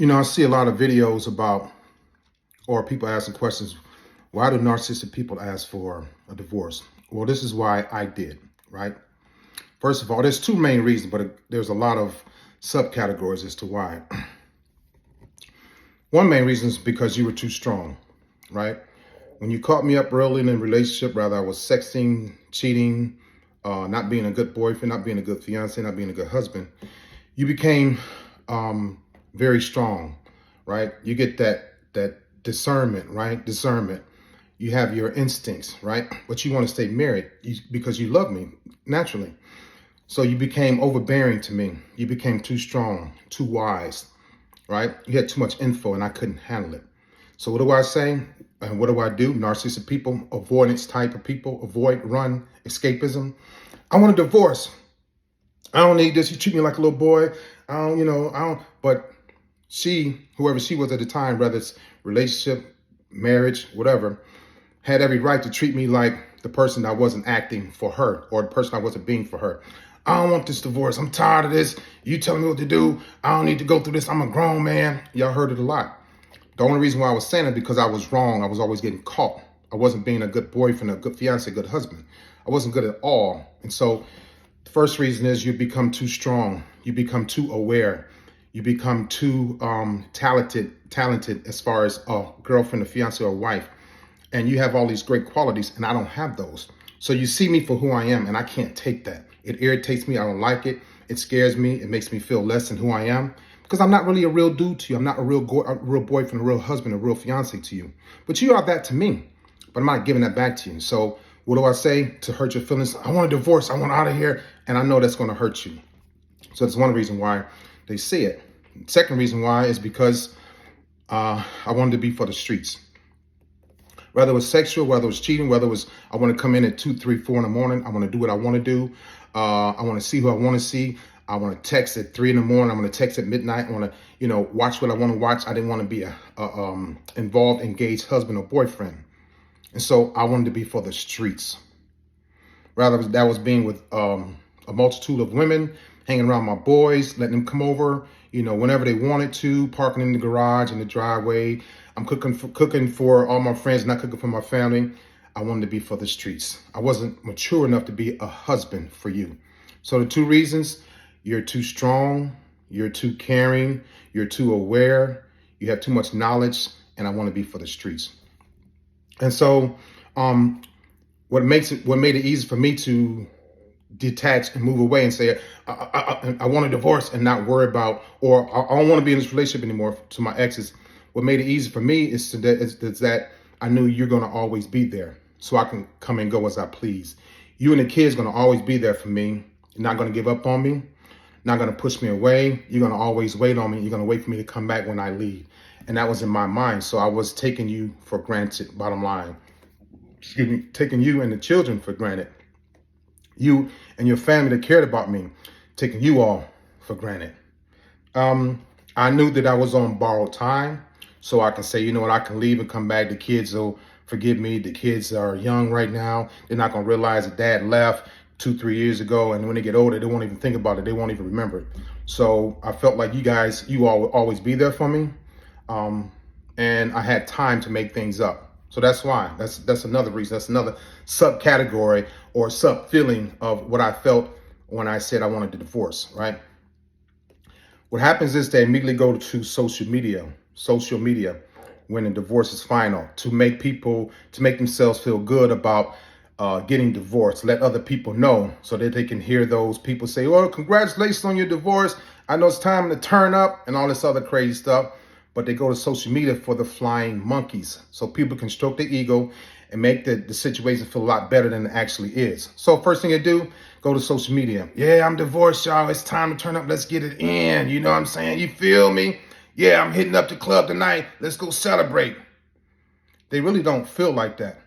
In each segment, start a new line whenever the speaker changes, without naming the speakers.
I see a lot of videos about, or people asking questions, why do narcissistic people ask for a divorce? Well, this is why I did, right? First of all, there's two main reasons, but there's a lot of subcategories as to why. One main reason is because you were too strong, right? When you caught me up early in a relationship, rather I was sexting, cheating, not being a good boyfriend, not being a good fiance, not being a good husband, you became very strong, right? You get that discernment, right? Discernment. You have your instincts, right? But you want to stay married because you love me naturally. So you became overbearing to me. You became too strong, too wise, right? You had too much info and I couldn't handle it. So what do I say? And what do I do? Narcissistic people, avoidance type of people, avoid, run, escapism. I want a divorce. I don't need this. You treat me like a little boy. I don't. But she, whoever she was at the time, whether it's relationship, marriage, whatever, had every right to treat me like the person I wasn't acting for her or the person I wasn't being for her. I don't want this divorce. I'm tired of this. You telling me what to do. I don't need to go through this. I'm a grown man. Y'all heard it a lot. The only reason why I was saying it because I was wrong. I was always getting caught. I wasn't being a good boyfriend, a good fiance, a good husband. I wasn't good at all. And so the first reason is you become too strong. You become too aware. You become too talented as far as a girlfriend, a fiance, or a wife. And you have all these great qualities and I don't have those. So you see me for who I am and I can't take that. It irritates me. I don't like it. It scares me. It makes me feel less than who I am because I'm not really a real dude to you. I'm not a real boyfriend, a real husband, a real fiance to you. But you are that to me. But I'm not giving that back to you. So what do I say to hurt your feelings? I want a divorce. I want out of here. And I know that's going to hurt you. So that's one reason why they say it. Second reason why is because I wanted to be for the streets. Whether it was sexual, whether it was cheating, whether it was I want to come in at 2, 3, 4 in the morning. I want to do what I want to do. I want to see who I want to see. I want to text at 3 in the morning. I want to text at midnight. I want to, watch what I want to watch. I didn't want to be a involved, engaged husband or boyfriend. And so I wanted to be for the streets. Rather, that was being with a multitude of women, hanging around my boys, letting them come over, whenever they wanted to, parking in the garage, in the driveway. I'm cooking for all my friends, not cooking for my family. I wanted to be for the streets. I wasn't mature enough to be a husband for you. So the two reasons, you're too strong, you're too caring, you're too aware, you have too much knowledge, and I want to be for the streets. And so what made it easy for me to detach and move away and say, I want a divorce and not worry about, or I don't want to be in this relationship anymore to my exes. What made it easy for me is that I knew you're going to always be there so I can come and go as I please. You and the kids going to always be there for me. You're not going to give up on me, not going to push me away. You're going to always wait on me. You're going to wait for me to come back when I leave. And that was in my mind. So I was taking you for granted, bottom line. Excuse me, taking you and the children for granted. You and your family that cared about me, taking you all for granted. I knew that I was on borrowed time. So I can say, you know what, I can leave and come back. The kids will forgive me. The kids are young right now. They're not going to realize that dad left 2, 3 years ago. And when they get older, they won't even think about it. They won't even remember it. So I felt like you all will always be there for me. And I had time to make things up. So that's why. That's another reason. That's another subcategory or sub feeling of what I felt when I said I wanted a divorce, right? What happens is they immediately go to social media when the divorce is final to make themselves feel good about getting divorced, let other people know so that they can hear those people say, well, congratulations on your divorce. I know it's time to turn up and all this other crazy stuff. But they go to social media for the flying monkeys so people can stroke their ego and make the situation feel a lot better than it actually is. So first thing you do, go to social media. Yeah, I'm divorced, y'all. It's time to turn up. Let's get it in. You know what I'm saying? You feel me? Yeah, I'm hitting up the club tonight. Let's go celebrate. They really don't feel like that.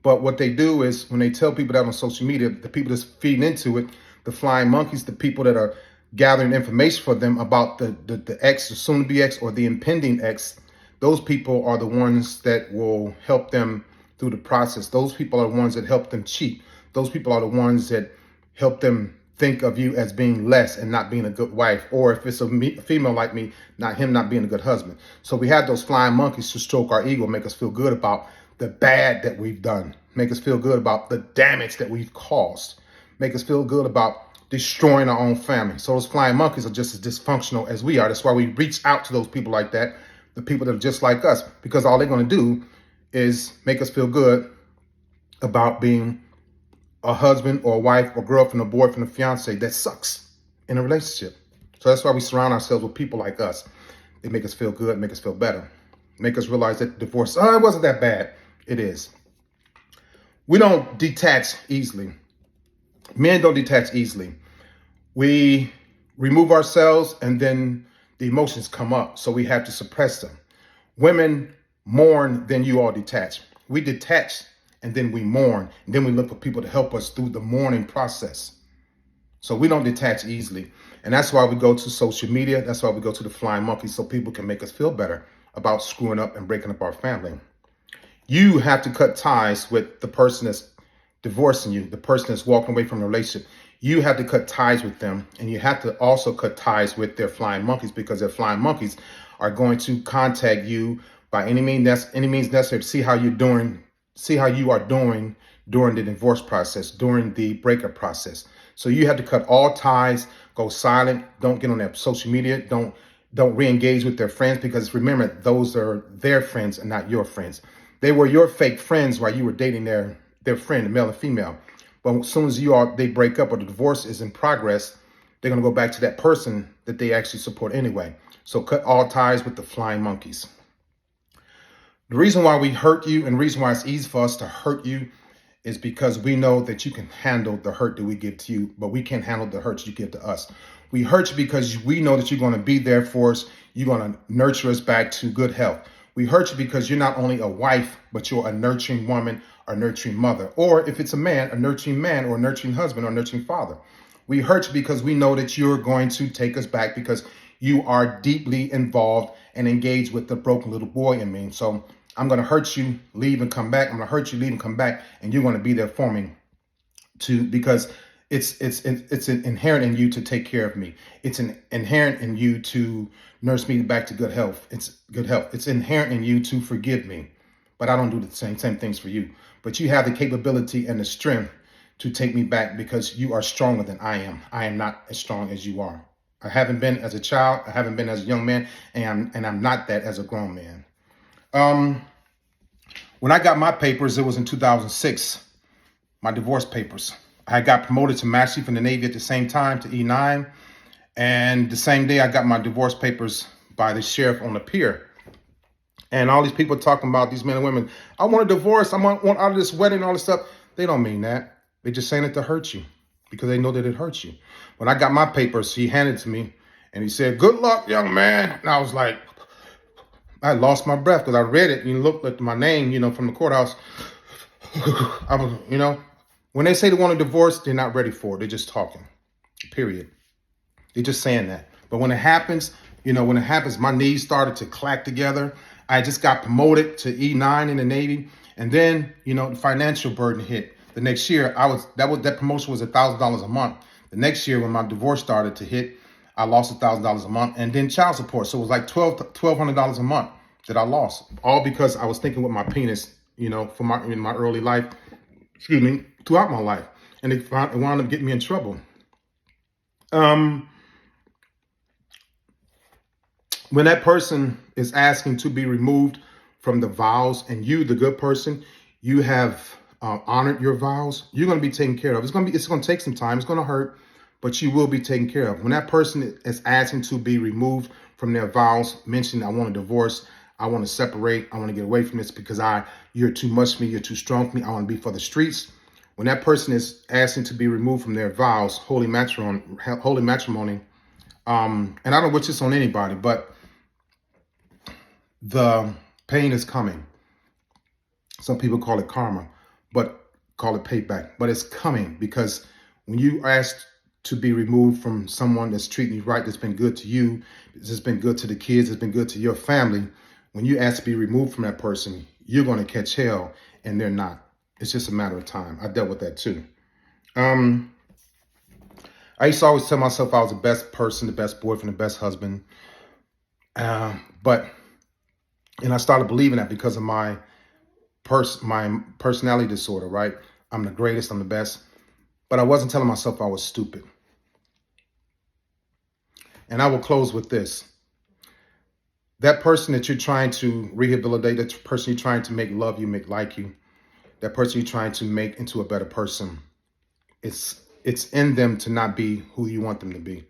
But what they do is when they tell people that on social media, the people that's feeding into it, the flying monkeys, the people that are gathering information for them about the ex, the soon-to-be ex, or the impending ex, those people are the ones that will help them through the process. Those people are the ones that help them cheat. Those people are the ones that help them think of you as being less and not being a good wife, or if it's a female like me, not being a good husband. So we have those flying monkeys to stroke our ego, make us feel good about the bad that we've done, make us feel good about the damage that we've caused, make us feel good about destroying our own family. So those flying monkeys are just as dysfunctional as we are. That's why we reach out to those people like that, the people that are just like us, because all they're going to do is make us feel good about being a husband or a wife or girlfriend or boyfriend or fiance that sucks in a relationship. So that's why we surround ourselves with people like us. They make us feel good, make us feel better, make us realize that divorce, it wasn't that bad. It is. We don't detach easily. Men don't detach easily. We remove ourselves and then the emotions come up, so we have to suppress them. Women mourn, then you all detach. We detach and then we mourn, and then we look for people to help us through the mourning process. So we don't detach easily. And that's why we go to social media. That's why we go to the flying monkeys, so people can make us feel better about screwing up and breaking up our family. You have to cut ties with the person that's divorcing you, the person that's walking away from the relationship. You have to cut ties with them, and you have to also cut ties with their flying monkeys, because their flying monkeys are going to contact you by any means necessary to see how you're doing, see how you are doing during the divorce process, during the breakup process. So you have to cut all ties, go silent, don't get on their social media, don't re-engage with their friends, because remember, those are their friends and not your friends. They were your fake friends while you were dating their friend, the male and female. But as soon as they break up or the divorce is in progress, they're going to go back to that person that they actually support anyway. So cut all ties with the flying monkeys. The reason why we hurt you, and the reason why it's easy for us to hurt you, is because we know that you can handle the hurt that we give to you, but we can't handle the hurt you give to us. We hurt you because we know that you're going to be there for us. You're going to nurture us back to good health. We hurt you because you're not only a wife, but you're a nurturing woman, a nurturing mother, or if it's a man, a nurturing man, or a nurturing husband, or a nurturing father. We hurt you because we know that you're going to take us back, because you are deeply involved and engaged with the broken little boy in me. So I'm going to hurt you, leave and come back. I'm going to hurt you, leave and come back, and you're going to be there for me because it's inherent in you to take care of me. It's inherent in you to nurse me back to good health. It's good health. It's inherent in you to forgive me, but I don't do the same things for you. But you have the capability and the strength to take me back, because you are stronger than I am. I am not as strong as you are. I haven't been as a child. I haven't been as a young man, and I'm not that as a grown man. When I got my papers, it was in 2006, my divorce papers. I got promoted to Master Chief in the Navy at the same time, to E9. And the same day I got my divorce papers by the sheriff on the pier. And all these people talking about, these men and women, I want a divorce, I want out of this wedding, all this stuff. They don't mean that. They're just saying it to hurt you, because they know that it hurts you. When I got my papers, he handed it to me and he said, "Good luck, young man." And I was like, I lost my breath, because I read it and looked at my name, from the courthouse. I was, when they say they want a divorce, they're not ready for it. They're just talking, period. They're just saying that. But when it happens, my knees started to clack together. I just got promoted to E9 in the Navy. And then, the financial burden hit. The next year, that promotion was $1,000 a month. The next year, when my divorce started to hit, I lost $1,000 a month, and then child support. So it was like $1,200 a month that I lost, all because I was thinking with my penis, in my early life, throughout my life, and it wound up getting me in trouble. When that person is asking to be removed from the vows, and you, the good person, you have honored your vows, you're going to be taken care of. It's going to take some time. It's going to hurt, but you will be taken care of. When that person is asking to be removed from their vows, mentioning, I want a divorce, I want to separate, I want to get away from this because you're too much for me, you're too strong for me, I want to be for the streets. When that person is asking to be removed from their vows, holy matrimony, and I don't wish this on anybody, but the pain is coming. Some people call it karma, but call it payback, but it's coming, because when you ask to be removed from someone that's treating you right, that's been good to you, that's been good to the kids, that's been good to your family, when you ask to be removed from that person, you're going to catch hell, and they're not. It's just a matter of time. I dealt with that too. I I used to always tell myself I was the best person, the best boyfriend, the best husband. But I started believing that because of my personality disorder, right? I'm the greatest, I'm the best. But I wasn't telling myself I was stupid. And I will close with this. That person that you're trying to rehabilitate, that person you're trying to make love you, make like you, that person you're trying to make into a better person, it's in them to not be who you want them to be.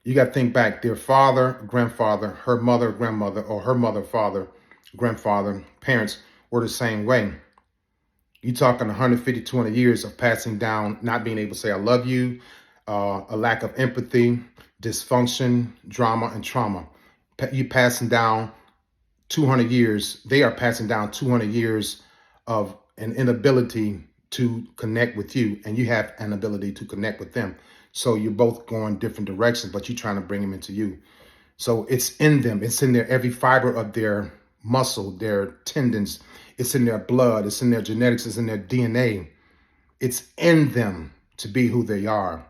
You got to think back, their father, grandfather, her mother, grandmother, or her mother, father, grandfather, parents were the same way. You're talking 150, 200 years of passing down, not being able to say, I love you, a lack of empathy, dysfunction, drama, and trauma. You passing down 200 years. They are passing down 200 years of an inability to connect with you, and you have an ability to connect with them. So you're both going different directions, but you're trying to bring them into you. So it's in them. It's in their every fiber of their muscle, their tendons. It's in their blood. It's in their genetics. It's in their DNA. It's in them to be who they are.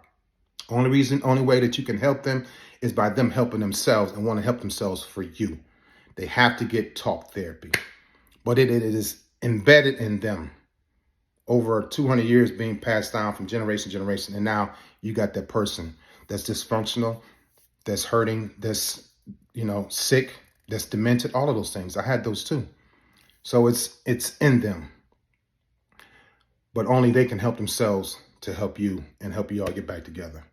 Only way that you can help them is by them helping themselves and want to help themselves for you. They have to get talk therapy. But it is embedded in them over 200 years being passed down from generation to generation. And now you got that person that's dysfunctional, that's hurting, that's, sick, that's demented, all of those things. I had those too. So it's in them. But only they can help themselves to help you and help you all get back together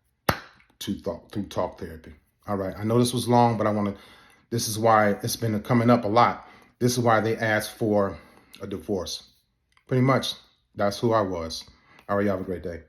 through talk therapy. All right. I know this was long, but this is why it's been coming up a lot. This is why they asked for a divorce. Pretty much, that's who I was. All right, y'all have a great day.